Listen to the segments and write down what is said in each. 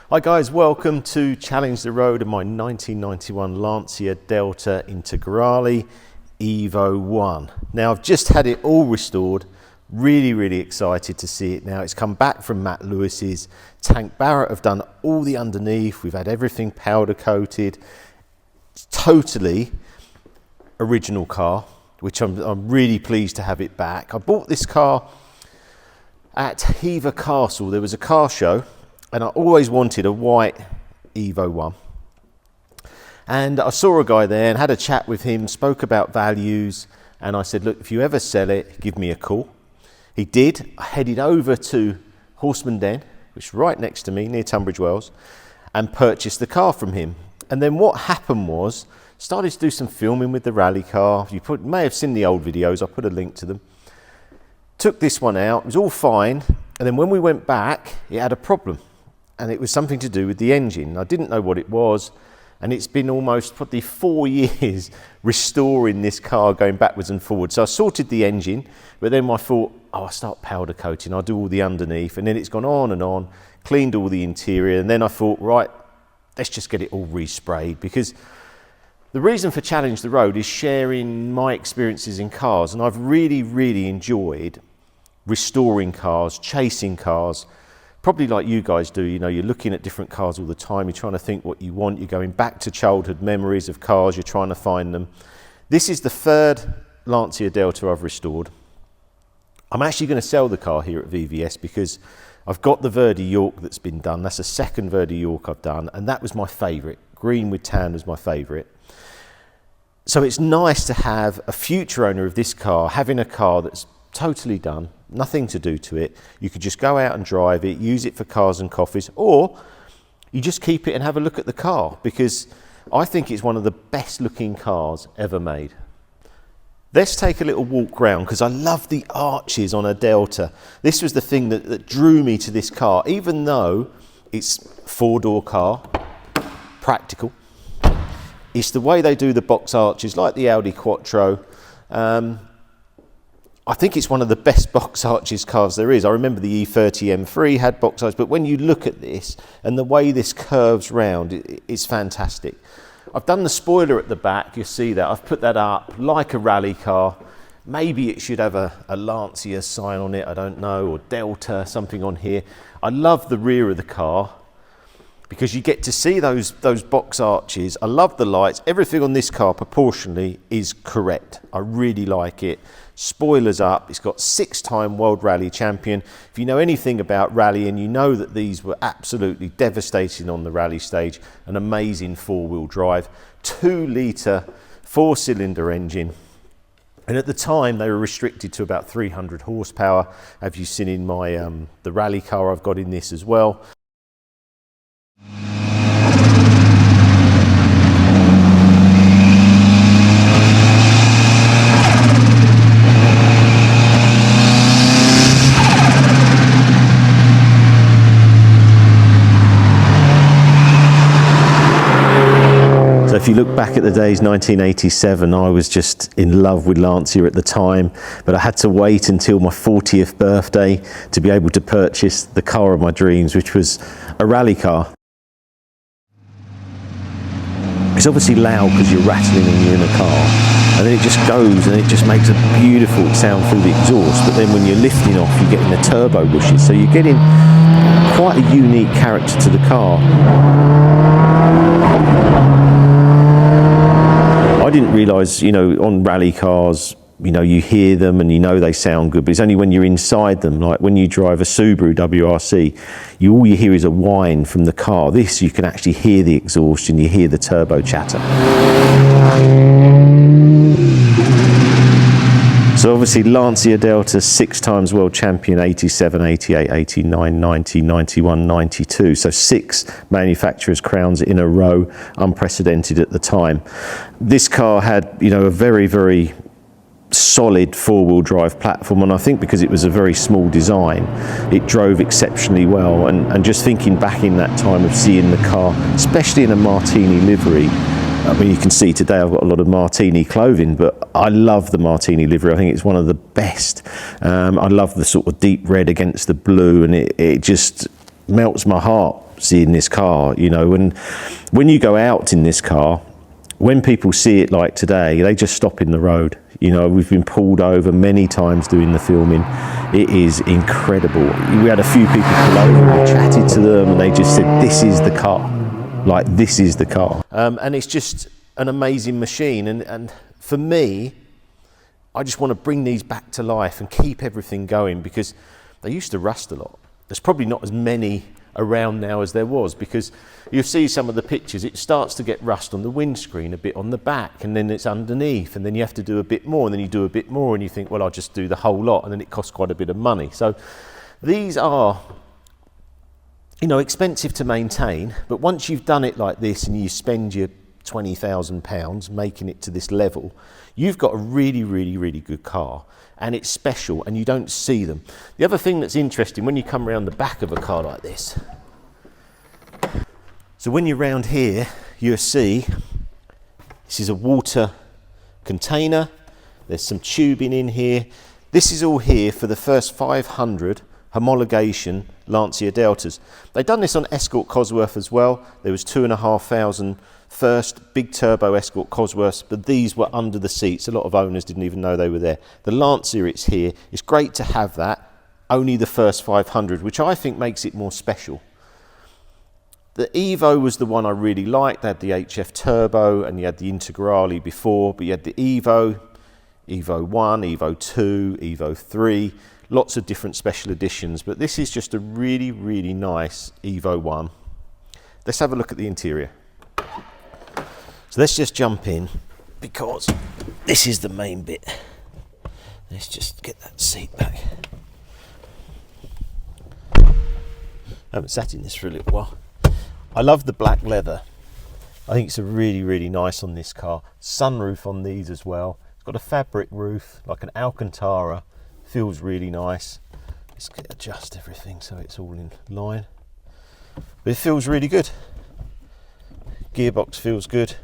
Hi guys, welcome to Challenge the Road of my 1991 Lancia Delta Integrale Evo 1. Now I've just had it all restored, really excited to see it now. It's come back from Matt Lewis's. Tanc Barrett have done all the underneath, we've had everything powder coated. It's totally original car, which I'm really pleased to have it back. I bought this car at Hever Castle. There was a car show and I always wanted a white Evo 1. And I saw a guy there and had a chat with him, spoke about values, and I said, look, if you ever sell it, give me a call. He did. I headed over to Horseman Den, which is right next to me, near Tunbridge Wells, and purchased the car from him. And then what happened was, started to do some filming with the rally car. You may have seen the old videos, I'll put a link to them. Took this one out, it was all fine, and then when we went back, it had a problem. And it was something to do with the engine. I didn't know what it was, and it's been almost probably 4 years restoring this car, going backwards and forwards. So I sorted the engine, but then I thought, I'll start powder coating, I'll do all the underneath, and then it's gone on and on, cleaned all the interior, and then I thought, right, let's just get it all resprayed, because the reason for Challenge the Road is sharing my experiences in cars, and I've really enjoyed restoring cars, chasing cars, probably like you guys do. You know, you're looking at different cars all the time, you're trying to think what you want, you're going back to childhood memories of cars, you're trying to find them. This is the third Lancia Delta I've restored. I'm actually going to sell the car here at VVS because I've got the Verde York that's been done. That's the second Verde York I've done, and that was my favourite. Green with tan was my favourite. So it's nice to have a future owner of this car having a car that's totally done, nothing to do to it. You could just go out and drive it, use it for cars and coffees, or you just keep it and have a look at the car, because I think it's one of the best looking cars ever made. Let's take a little walk round, because I love the arches on a Delta. This was the thing that drew me to this car, even though it's four-door car, practical. It's the way they do the box arches, like the Audi Quattro. I think it's one of the best box arches cars there is. I remember the E30 M3 had box arches, but when you look at this and the way this curves round, it's fantastic. I've done the spoiler at the back, you'll see that. I've put that up like a rally car. Maybe it should have a Lancia sign on it, I don't know, or Delta, something on here. I love the rear of the car because you get to see those box arches. I love the lights. Everything on this car proportionally is correct. I really like it. Spoilers up, it's got 6-time World Rally Champion. If you know anything about rallying, you know that these were absolutely devastating on the rally stage. An amazing four-wheel drive, 2-litre 4-cylinder engine. And at the time, they were restricted to about 300 horsepower. Have you seen in my the rally car I've got in this as well? If you look back at the days 1987, I was just in love with Lancia at the time, but I had to wait until my 40th birthday to be able to purchase the car of my dreams, which was a rally car. It's obviously loud because you're rattling and you're in a car, and then it just goes and it just makes a beautiful sound through the exhaust, but then when you're lifting off, you're getting the turbo bushes, so you're getting quite a unique character to the car. I didn't realise, you know, on rally cars, you know, you hear them and you know they sound good, but it's only when you're inside them, like when you drive a Subaru WRC, all you hear is a whine from the car. This, you can actually hear the exhaust and you hear the turbo chatter. So obviously Lancia Delta, 6 times world champion, 87, 88, 89, 90, 91, 92. So 6 manufacturers' crowns in a row, unprecedented at the time. This car had, you know, a very solid four-wheel drive platform, and I think because it was a very small design, it drove exceptionally well. And just thinking back in that time of seeing the car, especially in a Martini livery, I mean, you can see today I've got a lot of Martini clothing, but I love the Martini livery. I think it's one of the best. I love the sort of deep red against the blue, and it just melts my heart. seeing this car, you know. And when you go out in this car, when people see it like today, they just stop in the road. You know, we've been pulled over many times doing the filming. It is incredible. We had a few people pull over, we chatted to them, and they just said, this is the car. Like, this is the car. And it's just an amazing machine. And for me, I just want to bring these back to life and keep everything going, because they used to rust a lot. There's probably not as many around now as there was, because you see some of the pictures, it starts to get rust on the windscreen, a bit on the back, and then it's underneath, and then you have to do a bit more, and then you do a bit more, and you think, well, I'll just do the whole lot, and then it costs quite a bit of money. So these are, you know, expensive to maintain, but once you've done it like this and you spend your £20,000 making it to this level, you've got a really, really, really good car, and it's special, and you don't see them. The other thing that's interesting, when you come around the back of a car like this, so when you're round here, you'll see this is a water container. There's some tubing in here. This is all here for the first 500 homologation Lancia Deltas. They've done this on Escort Cosworth as well. There was 2,500 first big turbo Escort Cosworths, but these were under the seats. A lot of owners didn't even know they were there. The Lancia, it's here. It's great to have that. Only the first 500, which I think makes it more special. The Evo was the one I really liked. They had the HF Turbo, and you had the Integrale before, but you had the Evo, Evo 1, Evo 2, Evo 3, lots of different special editions, but this is just a really, really nice Evo 1. Let's have a look at the interior. So let's just jump in, because this is the main bit. Let's just get that seat back. I haven't sat in this for a little while. I love the black leather. I think it's a really, really nice on this car. Sunroof on these as well. It's got a fabric roof, like an Alcantara. Feels really nice. Let's adjust everything so it's all in line. But it feels really good. Gearbox feels good.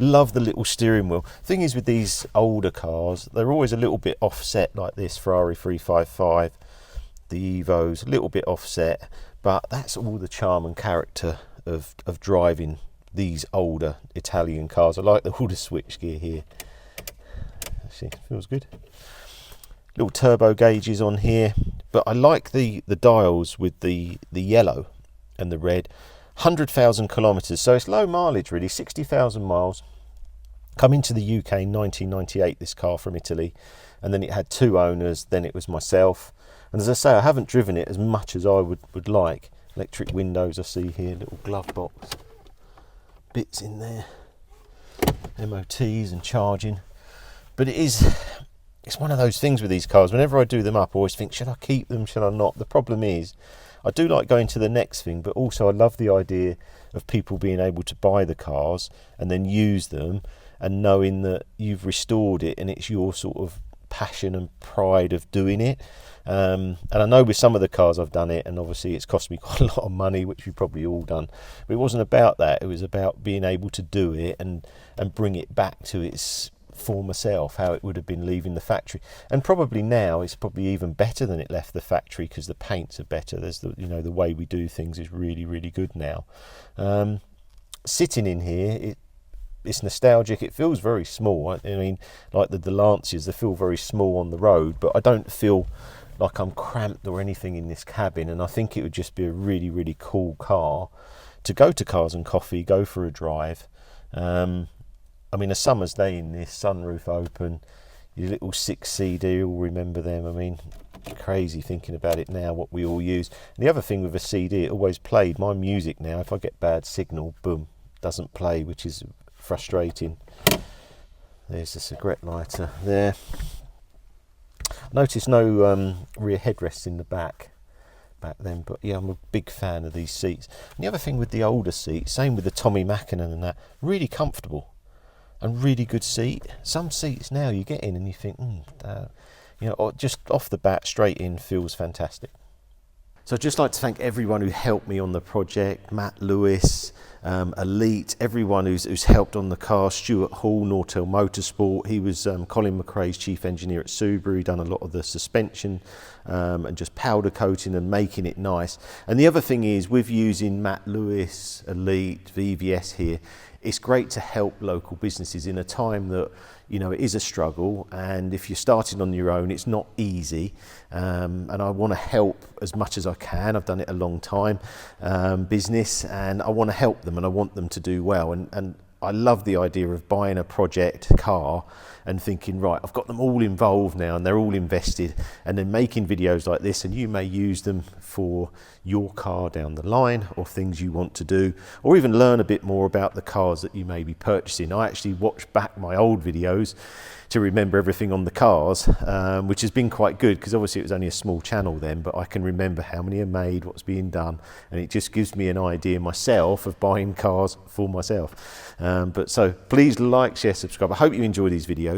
Love the little steering wheel. Thing is, with these older cars, they're always a little bit offset like this. Ferrari 355, the Evos, a little bit offset, but that's all the charm and character of driving these older Italian cars. I like all the switchgear here. See, feels good. Little turbo gauges on here, but I like the dials with the yellow and the red. 100,000 kilometers, so it's low mileage really, 60,000 miles. Come into the UK in 1998, this car from Italy, and then it had 2 owners, then it was myself. And as I say, I haven't driven it as much as I would like. Electric windows I see here, little glove box, bits in there, MOTs and charging. But it's one of those things with these cars, whenever I do them up, I always think, should I keep them, should I not? The problem is, I do like going to the next thing, but also I love the idea of people being able to buy the cars and then use them, and knowing that you've restored it and it's your sort of passion and pride of doing it. And I know with some of the cars I've done it, and obviously it's cost me quite a lot of money, which we've probably all done, but it wasn't about that. It was about being able to do it and bring it back to its former self, how it would have been leaving the factory. And probably now it's probably even better than it left the factory, because the paints are better. There's the way we do things is really, really good now. Sitting in here, it's nostalgic. It feels very small. I mean, like the Lancias, they feel very small on the road, but I don't feel like I'm cramped or anything in this cabin. And I think it would just be a really, really cool car to go to Cars and Coffee, go for a drive. I mean, a summer's day in this, sunroof open, your little 6 CD, you'll remember them. I mean, crazy thinking about it now, what we all use. And the other thing with a CD, it always played my music now. If I get bad signal, boom, doesn't play, which is frustrating. There's the cigarette lighter there. Notice no rear headrests in the back then, but yeah, I'm a big fan of these seats. And the other thing with the older seats, same with the Tommy Mackinnon and that, really comfortable and really good seat. Some seats now you get in and you think, just off the bat, straight in, feels fantastic. So I'd just like to thank everyone who helped me on the project, Matt Lewis, Elite, everyone who's helped on the car, Stuart Hall, Nortel Motorsport. He was Colin McRae's chief engineer at Subaru. He done a lot of the suspension and just powder coating and making it nice. And the other thing is, with using Matt Lewis, Elite, VVS here, it's great to help local businesses in a time that, you know, it is a struggle, and if you're starting on your own, it's not easy. And I want to help as much as I can. I've done it a long time, business, and I want to help them and I want them to do well. And I love the idea of buying a project car and thinking, right, I've got them all involved now and they're all invested, and then making videos like this, and you may use them for your car down the line, or things you want to do, or even learn a bit more about the cars that you may be purchasing. I actually watch back my old videos to remember everything on the cars, which has been quite good, because obviously it was only a small channel then, but I can remember how many are made, what's being done, and it just gives me an idea myself of buying cars for myself. But so please like, share, subscribe. I hope you enjoy these videos.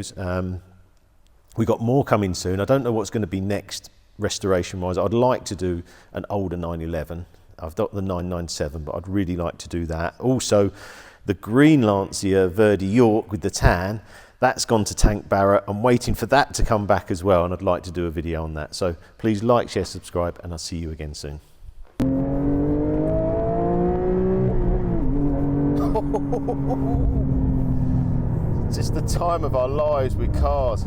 We've got more coming soon. I don't know what's going to be next restoration wise. I'd like to do an older 911. I've got the 997, but I'd really like to do that. Also, the green Lancia Verde York with the tan, that's gone to Tanc Barrett. I'm waiting for that to come back as well, and I'd like to do a video on that. So please like, share, subscribe, and I'll see you again soon. Just the time of our lives with cars.